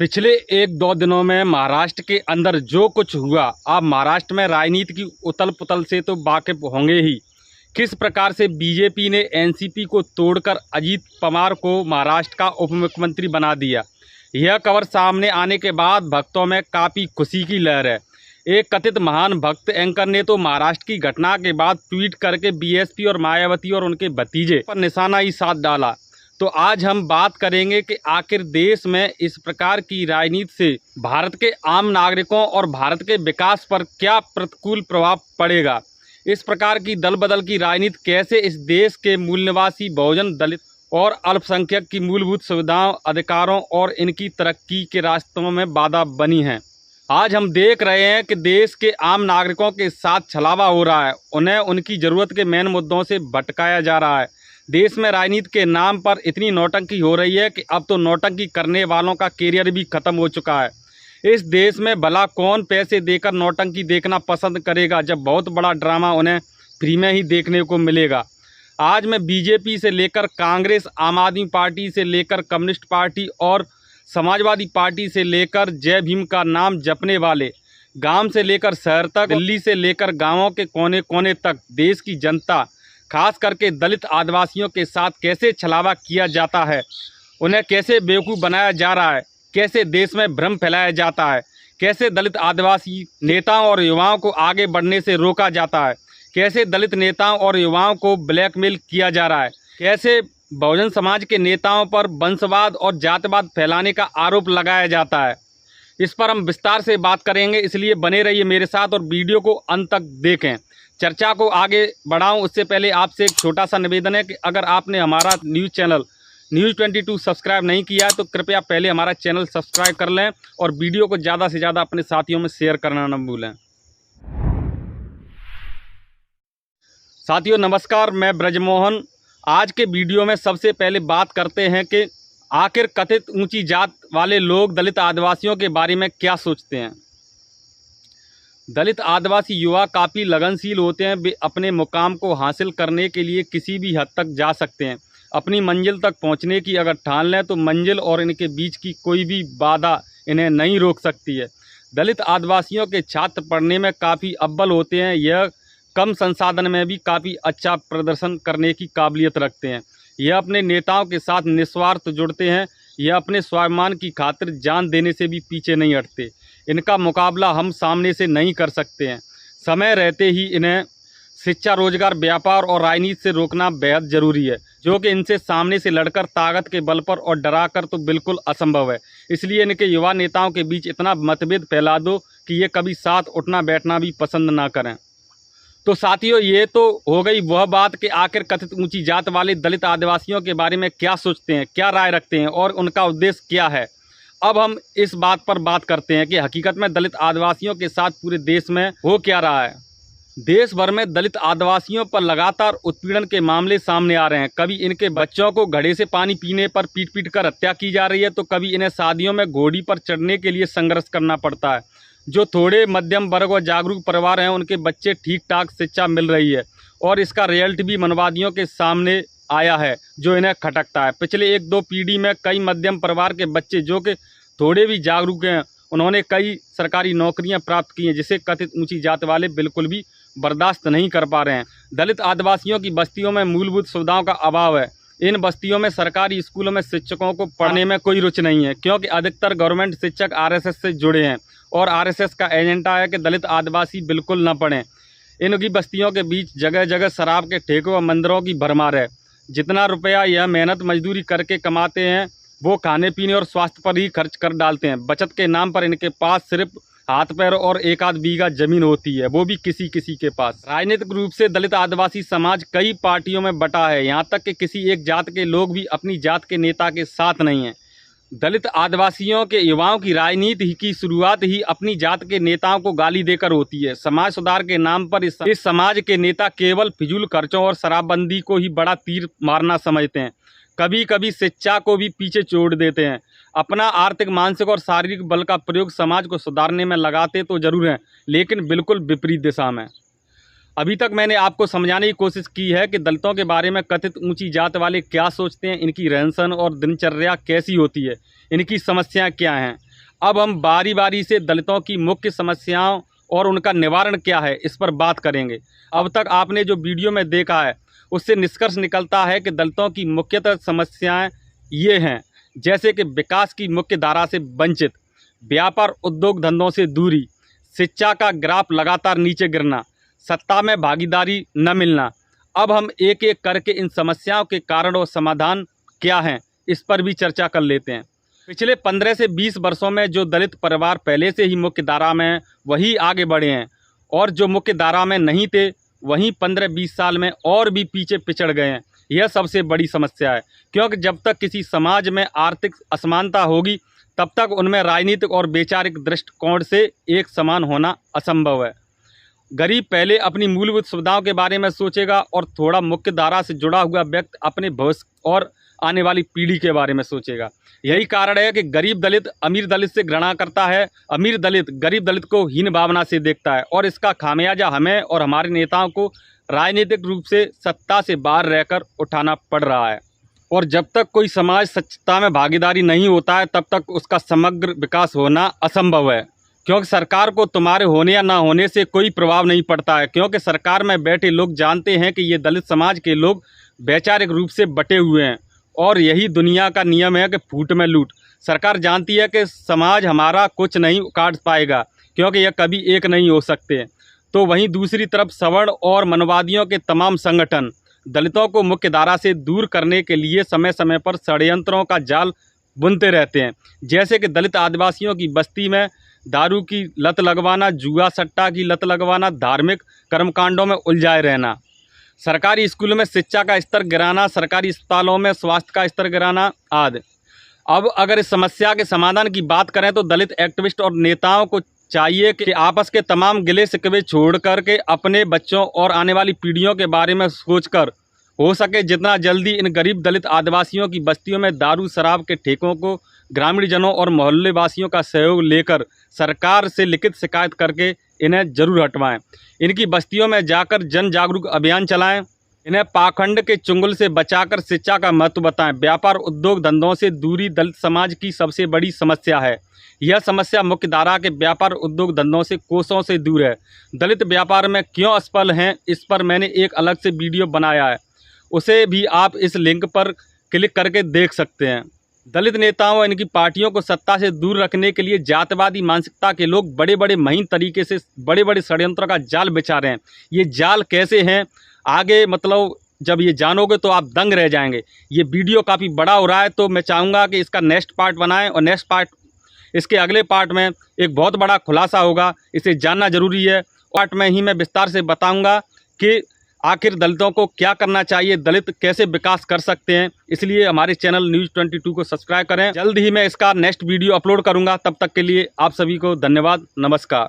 पिछले एक दो दिनों में महाराष्ट्र के अंदर जो कुछ हुआ, आप महाराष्ट्र में राजनीति की उथल पुथल से तो वाकिफ होंगे ही। किस प्रकार से बीजेपी ने एनसीपी को तोड़कर अजीत पवार को महाराष्ट्र का उप मुख्यमंत्री बना दिया। यह खबर सामने आने के बाद भक्तों में काफ़ी खुशी की लहर है। एक कथित महान भक्त एंकर ने तो महाराष्ट्र की घटना के बाद ट्वीट करके बीएसपी और मायावती और उनके भतीजे पर निशाना ही साध डाला। तो आज हम बात करेंगे कि आखिर देश में इस प्रकार की राजनीति से भारत के आम नागरिकों और भारत के विकास पर क्या प्रतिकूल प्रभाव पड़ेगा। इस प्रकार की दल बदल की राजनीति कैसे इस देश के मूल निवासी बहुजन, दलित और अल्पसंख्यक की मूलभूत सुविधाओं, अधिकारों और इनकी तरक्की के रास्तों में बाधा बनी है। आज हम देख रहे हैं कि देश के आम नागरिकों के साथ छलावा हो रहा है। उन्हें उनकी ज़रूरत के मेन मुद्दों से भटकाया जा रहा है। देश में राजनीति के नाम पर इतनी नौटंकी हो रही है कि अब तो नौटंकी करने वालों का कैरियर भी खत्म हो चुका है। इस देश में भला कौन पैसे देकर नौटंकी देखना पसंद करेगा, जब बहुत बड़ा ड्रामा उन्हें फ्री में ही देखने को मिलेगा। आज मैं बीजेपी से लेकर कांग्रेस, आम आदमी पार्टी से लेकर कम्युनिस्ट पार्टी और समाजवादी पार्टी से लेकर जय भीम का नाम जपने वाले, गांव से लेकर शहर तक, दिल्ली से लेकर गाँवों के कोने कोने तक देश की जनता, खास करके दलित आदिवासियों के साथ कैसे छलावा किया जाता है, उन्हें कैसे बेवकूफ़ बनाया जा रहा है, कैसे देश में भ्रम फैलाया जाता है, कैसे दलित आदिवासी नेताओं और युवाओं को आगे बढ़ने से रोका जाता है, कैसे दलित नेताओं और युवाओं को ब्लैकमेल किया जा रहा है, कैसे बहुजन समाज के नेताओं पर वंशवाद और जातिवाद फैलाने का आरोप लगाया जाता है। इस पर हम विस्तार से बात करेंगे, इसलिए बने रहिए मेरे साथ और वीडियो को अंत तक देखें। चर्चा को आगे बढ़ाऊं उससे पहले आपसे एक छोटा सा निवेदन है कि अगर आपने हमारा न्यूज़ चैनल न्यूज़ 22 सब्सक्राइब नहीं किया है तो कृपया पहले हमारा चैनल सब्सक्राइब कर लें और वीडियो को ज़्यादा से ज़्यादा अपने साथियों में शेयर करना न भूलें। साथियों नमस्कार, मैं ब्रजमोहन। आज के वीडियो में सबसे पहले बात करते हैं कि आखिर कथित ऊंची जात वाले लोग दलित आदिवासियों के बारे में क्या सोचते हैं। दलित आदिवासी युवा काफ़ी लगनशील होते हैं। वे अपने मुकाम को हासिल करने के लिए किसी भी हद तक जा सकते हैं। अपनी मंजिल तक पहुंचने की अगर ठान लें तो मंजिल और इनके बीच की कोई भी बाधा इन्हें नहीं रोक सकती है। दलित आदिवासियों के छात्र पढ़ने में काफ़ी अव्वल होते हैं। यह कम संसाधन में भी काफ़ी अच्छा प्रदर्शन करने की काबिलियत रखते हैं। यह अपने नेताओं के साथ निस्वार्थ जुड़ते हैं। यह अपने स्वाभिमान की खातिर जान देने से भी पीछे नहीं हटते। इनका मुकाबला हम सामने से नहीं कर सकते हैं। समय रहते ही इन्हें शिक्षा, रोजगार, व्यापार और राजनीति से रोकना बेहद ज़रूरी है, जो कि इनसे सामने से लड़कर ताकत के बल पर और डराकर तो बिल्कुल असंभव है। इसलिए इनके युवा नेताओं के बीच इतना मतभेद फैला दो कि ये कभी साथ उठना बैठना भी पसंद ना करें। तो साथियों, ये तो हो गई वह बात कि आखिर कथित ऊंची जात वाले दलित आदिवासियों के बारे में क्या सोचते हैं, क्या राय रखते हैं और उनका उद्देश्य क्या है। अब हम इस बात पर बात करते हैं कि हकीकत में दलित आदिवासियों के साथ पूरे देश में हो क्या रहा है। देश भर में दलित आदिवासियों पर लगातार उत्पीड़न के मामले सामने आ रहे हैं। कभी इनके बच्चों को घड़े से पानी पीने पर पीट कर हत्या की जा रही है, तो कभी इन्हें शादियों में घोड़ी पर चढ़ने के लिए संघर्ष करना पड़ता है। जो थोड़े मध्यम वर्ग और जागरूक परिवार हैं, उनके बच्चे ठीक ठाक शिक्षा मिल रही है और इसका रिजल्ट भी मनवादियों के सामने आया है, जो इन्हें खटकता है। पिछले एक दो पीढ़ी में कई मध्यम परिवार के बच्चे जो कि थोड़े भी जागरूक हैं, उन्होंने कई सरकारी नौकरियां प्राप्त की हैं, जिसे कथित ऊंची जात वाले बिल्कुल भी बर्दाश्त नहीं कर पा रहे हैं। दलित आदिवासियों की बस्तियों में मूलभूत सुविधाओं का अभाव है। इन बस्तियों में सरकारी स्कूलों में शिक्षकों को पढ़ने में कोई रुचि नहीं है, क्योंकि अधिकतर गवर्नमेंट शिक्षक आरएसएस से जुड़े हैं और आरएसएस का एजेंडा है कि दलित आदिवासी बिल्कुल न पढ़ें। इनकी बस्तियों के बीच जगह जगह शराब के ठेकों व मंदिरों की भरमार है। जितना रुपया यह मेहनत मजदूरी करके कमाते हैं, वो खाने पीने और स्वास्थ्य पर ही खर्च कर डालते हैं। बचत के नाम पर इनके पास सिर्फ हाथ पैर और एक आध बीघा जमीन होती है, वो भी किसी किसी के पास। राजनीतिक रूप से दलित आदिवासी समाज कई पार्टियों में बटा है। यहाँ तक कि किसी एक जात के लोग भी अपनी जात के नेता के साथ नहीं हैं। दलित आदिवासियों के युवाओं की राजनीति की शुरुआत ही अपनी जात के नेताओं को गाली देकर होती है। समाज सुधार के नाम पर इस समाज के नेता केवल फिजूल खर्चों और शराबबंदी को ही बड़ा तीर मारना समझते हैं। कभी कभी शिक्षा को भी पीछे छोड़ देते हैं। अपना आर्थिक, मानसिक और शारीरिक बल का प्रयोग समाज को सुधारने में लगाते तो जरूर हैं, लेकिन बिल्कुल विपरीत दिशा में। अभी तक मैंने आपको समझाने की कोशिश की है कि दलितों के बारे में कथित ऊंची जात वाले क्या सोचते हैं, इनकी रहन सहन और दिनचर्या कैसी होती है, इनकी समस्याएं क्या हैं। अब हम बारी बारी से दलितों की मुख्य समस्याओं और उनका निवारण क्या है इस पर बात करेंगे। अब तक आपने जो वीडियो में देखा है उससे निष्कर्ष निकलता है कि दलितों की मुख्यतः समस्याएं ये हैं, जैसे कि विकास की मुख्य धारा से वंचित, व्यापार उद्योग धंधों से दूरी, शिक्षा का ग्राफ लगातार नीचे गिरना, सत्ता में भागीदारी न मिलना। अब हम एक एक करके इन समस्याओं के कारण और समाधान क्या हैं इस पर भी चर्चा कर लेते हैं। पिछले 15 से 20 वर्षों में जो दलित परिवार पहले से ही मुख्य धारा में हैं वही आगे बढ़े हैं, और जो मुख्य धारा में नहीं थे वहीं 15-20 साल में और भी पीछे पिछड़ गए हैं। यह सबसे बड़ी समस्या है, क्योंकि जब तक किसी समाज में आर्थिक असमानता होगी तब तक उनमें राजनीतिक और वैचारिक दृष्टिकोण से एक समान होना असंभव है। गरीब पहले अपनी मूलभूत सुविधाओं के बारे में सोचेगा और थोड़ा मुख्य धारा से जुड़ा हुआ व्यक्ति अपने भविष्य और आने वाली पीढ़ी के बारे में सोचेगा। यही कारण है कि गरीब दलित अमीर दलित से घृणा करता है, अमीर दलित गरीब दलित को हीन भावना से देखता है, और इसका खामियाजा हमें और हमारे नेताओं को राजनीतिक रूप से सत्ता से बाहर रहकर उठाना पड़ रहा है। और जब तक कोई समाज सच्चता में भागीदारी नहीं होता है तब तक उसका समग्र विकास होना असंभव है, क्योंकि सरकार को तुम्हारे होने या ना होने से कोई प्रभाव नहीं पड़ता है, क्योंकि सरकार में बैठे लोग जानते हैं कि ये दलित समाज के लोग वैचारिक रूप से बटे हुए हैं, और यही दुनिया का नियम है कि फूट में लूट। सरकार जानती है कि समाज हमारा कुछ नहीं काट पाएगा, क्योंकि यह कभी एक नहीं हो सकते। तो वहीं दूसरी तरफ सवर्ण और मनवादियों के तमाम संगठन दलितों को मुख्य धारा से दूर करने के लिए समय समय पर षड्यंत्रों का जाल बुनते रहते हैं, जैसे कि दलित आदिवासियों की बस्ती में दारू की लत लगवाना, जुआ सट्टा की लत लगवाना, धार्मिक कर्मकांडों में उलझाए रहना, सरकारी स्कूलों में शिक्षा का स्तर गिराना, सरकारी अस्पतालों में स्वास्थ्य का स्तर गिराना आदि। अब अगर इस समस्या के समाधान की बात करें तो दलित एक्टिविस्ट और नेताओं को चाहिए कि आपस के तमाम गिले शिकवे छोड़ कर के अपने बच्चों और आने वाली पीढ़ियों के बारे में सोचकर हो सके जितना जल्दी इन गरीब दलित आदिवासियों की बस्तियों में दारू शराब के ठेकों को ग्रामीण जनों और मोहल्ले वासियों का सहयोग लेकर सरकार से लिखित शिकायत करके इन्हें जरूर हटवाएं। इनकी बस्तियों में जाकर जन जागरूक अभियान चलाएं, इन्हें पाखंड के चुंगल से बचाकर शिक्षा का महत्व बताएं। व्यापार उद्योग धंधों से दूरी दलित समाज की सबसे बड़ी समस्या है। यह समस्या मुख्य धारा के व्यापार उद्योग धंधों से कोसों से दूर है। दलित व्यापार में क्यों असफल हैं इस पर मैंने एक अलग से वीडियो बनाया है, उसे भी आप इस लिंक पर क्लिक करके देख सकते हैं। दलित नेताओं और इनकी पार्टियों को सत्ता से दूर रखने के लिए जातिवादी मानसिकता के लोग बड़े बड़े महीन तरीके से बड़े बड़े षड्यंत्रों का जाल बिछा रहे हैं। ये जाल कैसे हैं आगे मतलब जब ये जानोगे तो आप दंग रह जाएंगे। ये वीडियो काफ़ी बड़ा हो रहा है, तो मैं चाहूँगा कि इसका नेक्स्ट पार्ट बनाएं, और नेक्स्ट पार्ट इसके अगले पार्ट में एक बहुत बड़ा खुलासा होगा, इसे जानना जरूरी है। पार्ट में ही मैं विस्तार से बताऊँगा कि आखिर दलितों को क्या करना चाहिए, दलित कैसे विकास कर सकते हैं। इसलिए हमारे चैनल न्यूज़ 22 को सब्सक्राइब करें। जल्द ही मैं इसका नेक्स्ट वीडियो अपलोड करूंगा। तब तक के लिए आप सभी को धन्यवाद, नमस्कार।